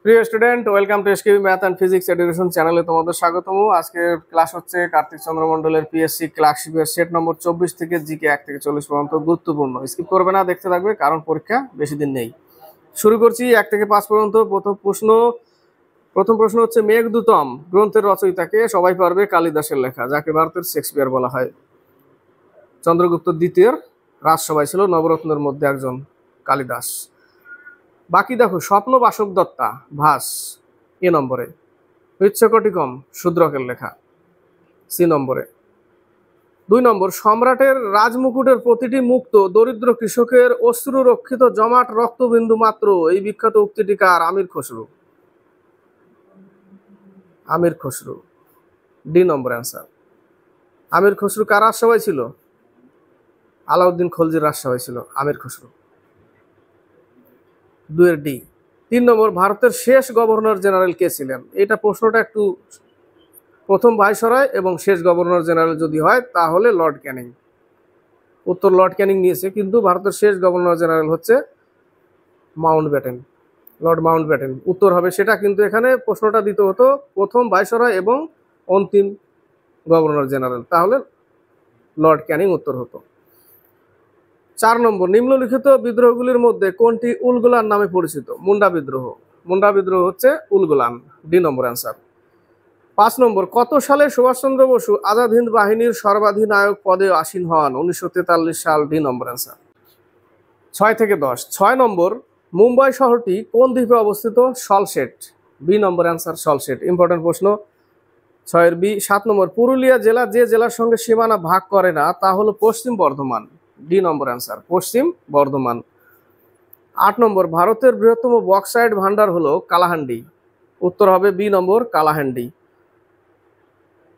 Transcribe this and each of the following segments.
প্রিয় student, welcome to SKB math and physics education চ্যানেলে তোমাদের স্বাগতম। আজকের ক্লাস হচ্ছে কার্তিক চন্দ্র মন্ডলের পিএসসি ক্লার্কশিপের সেট নম্বর 24 থেকে জিকে 1 থেকে 40 পর্যন্ত। গুরুত্বপূর্ণ, স্কিপ করবে না, দেখতে থাকবে, কারণ পরীক্ষা বেশি দিন নেই। শুরু করছি 1 থেকে 5 পর্যন্ত। প্রথম প্রশ্ন হচ্ছে, মেঘদূতম গ্রন্থের রচয়িতাকে? সবাই পারবে, কালিদাসের লেখা, যাকে ভারতের শেক্সপিয়ার বলা হয়। চন্দ্রগুপ্ত দ্বিতীয়ের রাজসভায় ছিল, নবরত্নের মধ্যে একজন কালিদাস। বাকি দেখো, স্বপ্ন বাসব দত্তা ভাস এ নম্বরে, মৃচ্ছকটিকম শূদ্রকের লেখা সি নম্বরে। 2 নম্বর, সম্রাটের রাজমুকুটের প্রতিটি মুক্ত দরিদ্র কৃষকের অশ্রু রক্ষিত জমাট রক্তবিন্দু মাত্র, এই বিখ্যাত উক্তিটি কার? আমির খসরু। আমির খসরু, ডি নম্বর অ্যান্সার। আমির খসরু কার রাজসভায় ছিল? আলাউদ্দিন খলজির রাজসভায় ছিল আমির খসরু। 2 এর ডি। 3 নম্বর, ভারতের শেষ গভর্নর জেনারেল কে ছিলেন? এটা প্রশ্নটা একটু, প্রথম ভাইসরয় এবং শেষ গভর্নর জেনারেল যদি হয় তাহলে লর্ড ক্যানিং। উত্তর লর্ড ক্যানিং নিয়েছে, কিন্তু ভারতের শেষ গভর্নর জেনারেল হচ্ছে মাউন্টব্যাটেন, লর্ড মাউন্টব্যাটেন উত্তর হবে সেটা। কিন্তু এখানে প্রশ্নটা দিতে হতো প্রথম ভাইসরয় এবং অন্তিম গভর্নর জেনারেল, তাহলে লর্ড ক্যানিং উত্তর হতো। 4 নম্বর, নিম্নলিখিত বিদ্রোহগুলির মধ্যে কোনটি উলগুলান নামে পরিচিত? মুন্ডা বিদ্রোহ। মুন্ডা বিদ্রোহ হচ্ছে উলগুলান, ডি নম্বর অ্যান্সার। 5 নম্বর, কত সালে সুভাষচন্দ্র বসু আজাদ হিন্দ বাহিনীর সর্বাধিনায়ক পদে আসীন হন? 1943 সাল, ডি নম্বর অ্যান্সার। 6 থেকে 10। 6 নম্বর, মুম্বাই শহরটি কোন দ্বীপে অবস্থিত? সলসেট, বি নম্বর অ্যান্সার, সলসেট। ইম্পর্টেন্ট প্রশ্ন, 6 এর বি। 7 নম্বর, পুরুলিয়া জেলা যে জেলার সঙ্গে সীমানা ভাগ করে না তা হলো পশ্চিম বর্ধমান, ডি নম্বর অ্যান্সার, পশ্চিম বর্ধমান। 8 নম্বর, ভারতের বৃহত্তম বক্সাইট ভান্ডার হলো কালাহান্ডি, উত্তর হবে বি নম্বর, কালাহান্ডি।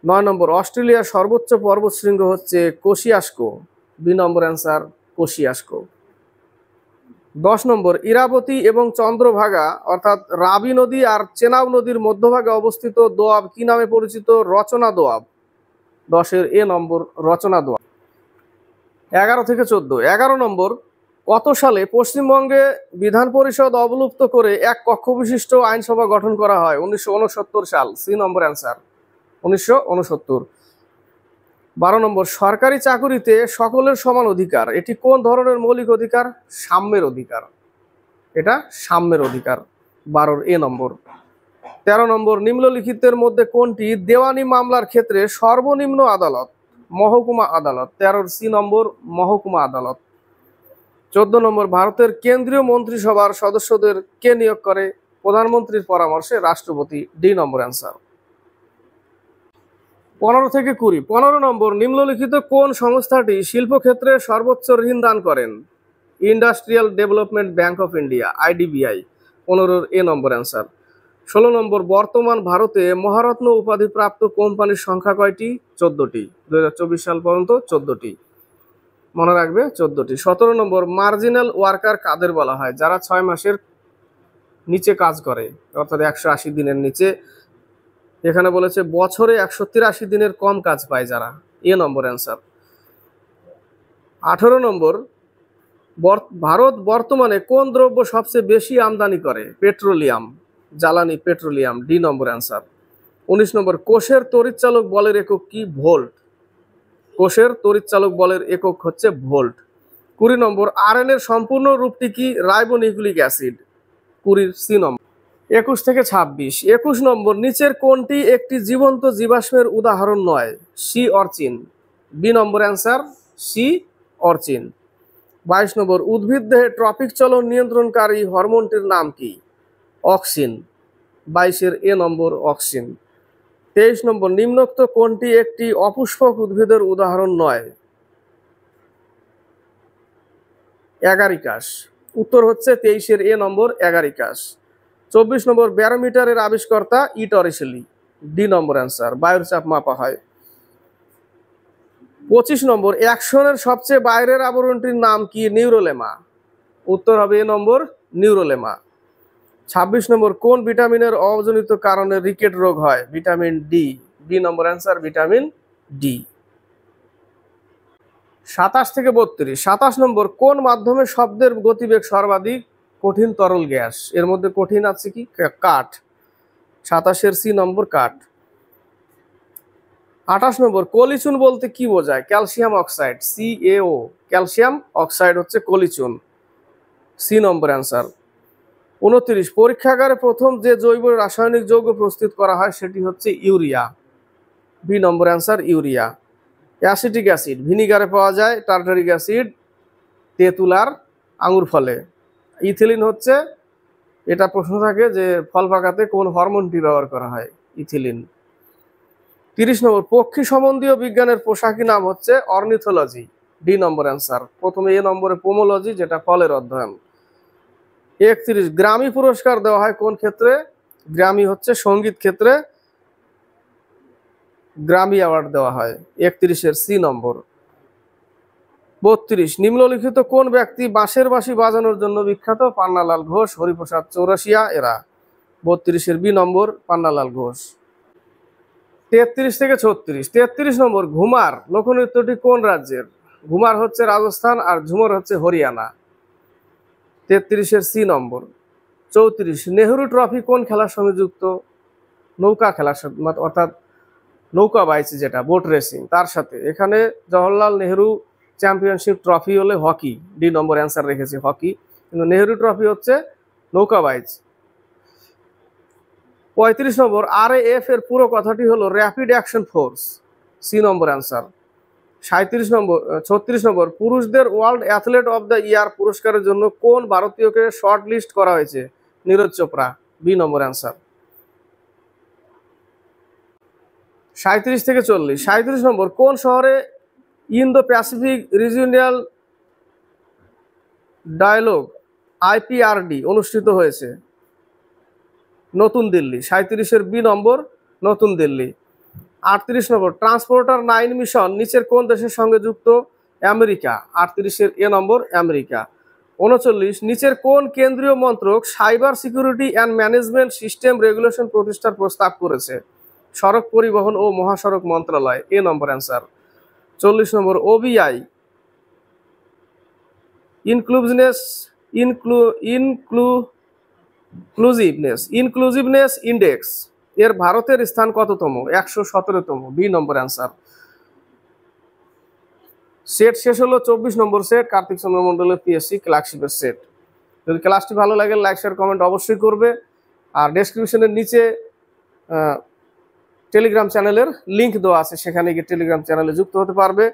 9 নম্বর, অস্ট্রেলিয়ার সর্বোচ্চ পর্বতশৃঙ্গ হচ্ছে Kosciuszko, B number answer, Kosciuszko. 10 নম্বর, ইরাবতী এবং চন্দ্রভাগা অর্থাৎ রাবি নদী আর চেনাব নদীর মধ্যভাগে অবস্থিত দোয়াব কি নামে পরিচিত? রচনা দোয়াব, 10 এর এ নম্বর, রচনা দোয়াব। 11 থেকে 14। 11 নম্বর, কত সালে পশ্চিমবঙ্গে বিধান পরিষদ অবলুপ্ত করে এক কক্ষ বিশিষ্ট আইনসভা গঠন করা হয়? 1969 সাল, সি নম্বর অ্যান্সার, 1969। 12 নম্বর, সরকারি চাকুরিতে সকলের সমান অধিকার, এটি কোন ধরনের মৌলিক অধিকার? সাম্যের অধিকার, এটা সাম্যের অধিকার, 12 এ নম্বর। 13 নম্বর, নিম্নলিখিতের মধ্যে কোনটি দেওয়ানি মামলার ক্ষেত্রে সর্বনিম্ন আদালত? মহকুমা আদালত, 13 সি নম্বর, মহকুমা আদালত। 14 নম্বর, ভারতের কেন্দ্রীয় মন্ত্রিসভার সদস্যদের কে নিয়োগ করে? প্রধানমন্ত্রীর পরামর্শে রাষ্ট্রপতি, ডি নম্বর অ্যান্সার। 15 থেকে 20। 15 নম্বর, নিম্নলিখিত কোন সংস্থাটি শিল্পক্ষেত্রে সর্বোচ্চ ঋণ দান করেন? Industrial development bank of India, IDBI, 15 A number answer. 16 নম্বর, বর্তমান ভারতে মহারত্ন উপাধি প্রাপ্ত কোম্পানির সংখ্যা কয়টি? 14টি, 2024 সাল পর্যন্ত 14টি, মনে রাখবে 14টি। 17 নম্বর, মার্জিনাল ওয়ার্কার কাদের বলা হয়? যারা 6 মাসের নিচে কাজ করে, অর্থাৎ 180 দিনের নিচে। এখানে বলেছে বছরে 183 দিনের কম কাজ পায় যারা, এ নম্বর অ্যান্সার। 18 নম্বর, ভারত বর্তমানে কোন দ্রব্য সবচেয়ে বেশি আমদানি করে? পেট্রোলিয়াম, জ্বালানি পেট্রোলিয়াম, ডি নম্বর অ্যান্সার। 19 নম্বর, কোষের তড়িৎচালক বলের একক কি? ভোল্ট, কোষের তড়িৎচালক বলের একক হচ্ছে ভোল্ট। 20 নম্বর, আরএনএ এর সম্পূর্ণ রূপটি কি? রাইবোনিউক্লিক অ্যাসিড, 20 সি নম্বর। 21 থেকে 26। 21 নম্বর, নিচের কোনটি একটি জীবন্ত জীবাশ্মের উদাহরণ নয়? C urchin, B number answer, C urchin. 22 নম্বর, উদ্ভিদ দেহে ট্রপিক চলন নিয়ন্ত্রণকারী হরমোনটির নাম কি? অক্সিন, 22 এর এ নম্বর, অক্সিন। 23 নম্বর, নিম্নোক্ত কোনটি একটি অপুষ্পক উদ্ভিদের উদাহরণ নয়? অ্যাগারিকাস, উত্তর হচ্ছে 23 এর এ নম্বর, অ্যাগারিকাস। 24 নম্বর, ব্যারোমিটারের আবিষ্কর্তা ইটরিসেলি, ডি নম্বর অ্যান্সার, বায়ুর চাপ মাপা হয়। 25 নম্বর, অ্যাকশনের সবচেয়ে বাইরের আবরণটির নাম কি? নিউরোলেমা, উত্তর হবে এ নম্বর, নিউরোলেমা। 26 নম্বর, কোন ভিটামিনের অভাবজনিত কারণে রিকেট রোগ হয়? Vitamin D, B number answer, vitamin D. 27 থেকে 32। 27 নম্বর, কোন মাধ্যমে শব্দের গতিবেগ সর্বাধিক? কঠিন তরল গ্যাস। এর মধ্যে কঠিন আছে কি? কাঠ। 27 সি নম্বর কাঠ। 28 নম্বর কলিচুন বলতে কি বোঝায়? Calcium oxide, CaO। Calcium oxide হচ্ছে কলিচুন, সি নম্বর অ্যান্সার। 29 পরীক্ষাগারে প্রথম যে জৈব রাসায়নিক যৌগ প্রস্তুত করা হয় সেটি হচ্ছে urea, B number answer urea. Acetic acid ভিনিগারে পাওয়া যায়, টার্টারিক অ্যাসিড তেঁতুল আর আঙুর ফলে। ইথিলিন হচ্ছে, এটা প্রশ্ন থাকে যে ফল পাকাতে কোন হরমোনটি ব্যবহার করা হয়? ইথিলিন। 30 নম্বর পক্ষী সম্বন্ধীয় বিজ্ঞানের পোশাকি নাম হচ্ছে অর্নিথোলজি, ডি নম্বর অ্যান্সার। প্রথমে এ নম্বরে পোমোলজি, যেটা ফলের অধ্যয়ন। 31 গ্রামি পুরস্কার দেওয়া হয় কোন ক্ষেত্রে? গ্রামি হচ্ছে সঙ্গীত ক্ষেত্রে গ্রামি অ্যাওয়ার্ড দেওয়া হয়, 31 সি নম্বর। 32 নিম্নলিখিত কোন ব্যক্তি বাঁশের বাঁশি বাজানোর জন্য বিখ্যাত? পান্নালাল ঘোষ, হরিপ্রসাদ চৌরাশিয়া এরা। 32 বি নম্বর পান্নালাল ঘোষ। 33 থেকে 36। 33 নম্বর ঘুমার লোকনৃত্যটি কোন রাজ্যের? ঘুমার হচ্ছে রাজস্থান আর ঝুমর হচ্ছে হরিয়ানা, 33 সি নম্বর। 34 নেহরু ট্রফি কোন খেলার সঙ্গে যুক্ত? নৌকা খেলার সাথে, অর্থাৎ নৌকা বাইচ, যেটা বোট রেসিং, তার সাথে। এখানে জওহরলাল নেহরু চ্যাম্পিয়নশিপ ট্রফি হলে হকি, ডি নম্বর অ্যান্সার রেখেছে হকি, কিন্তু নেহরু ট্রফি হচ্ছে নৌকা বাইচ। 35 নম্বর RAF এর পুরো কথাটি হলো rapid action force, C number answer. 36 নম্বর পুরুষদের world athlete of the year পুরস্কারের জন্য কোন ভারতীয়কে শর্ট লিস্ট করা হয়েছে? Neeraj Chopra, B number answer. 37 থেকে 40। 37 নম্বর কোন শহরে Indo Pacific regional dialogue IPRD অনুষ্ঠিত হয়েছে? নতুন দিল্লি, 37 বি নম্বর নতুন দিল্লি। 38 নম্বর ট্রান্সপোর্টার 9 মিশন নিচের কোন দেশের সঙ্গে যুক্ত? আমেরিকা, 38 এ নম্বর আমেরিকা। 39 নিচের কোন কেন্দ্রীয় মন্ত্রক cyber security and management system regulation প্রতিষ্ঠার প্রস্তাব করেছে? সড়ক পরিবহন ও মহাসড়ক মন্ত্রণালয়, এ নম্বর অ্যান্সার। 40 নম্বর OBI ইনক্লুসিভনেস ইন্ডেক্স এর ভারতের স্থান কততম? 117তম, বি নম্বর অ্যান্সার। সেট শেষ হলো। 24 নম্বর সেট কার্তিক চন্দ্র মন্ডলের PSC ক্লার্কশিপের সেট। যদি ক্লাসটি ভালো লাগে লাইক শেয়ার কমেন্ট অবশ্যই করবে, আর ডেসক্রিপশনের নিচে টেলিগ্রাম চ্যানেলের লিঙ্ক দেওয়া আছে, সেখানে গিয়ে টেলিগ্রাম চ্যানেলে যুক্ত হতে পারবে।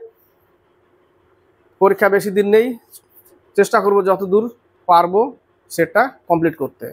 পরীক্ষা বেশি দিন নেই, চেষ্টা করব যতদূর পারবো সেটটা কমপ্লিট করতে।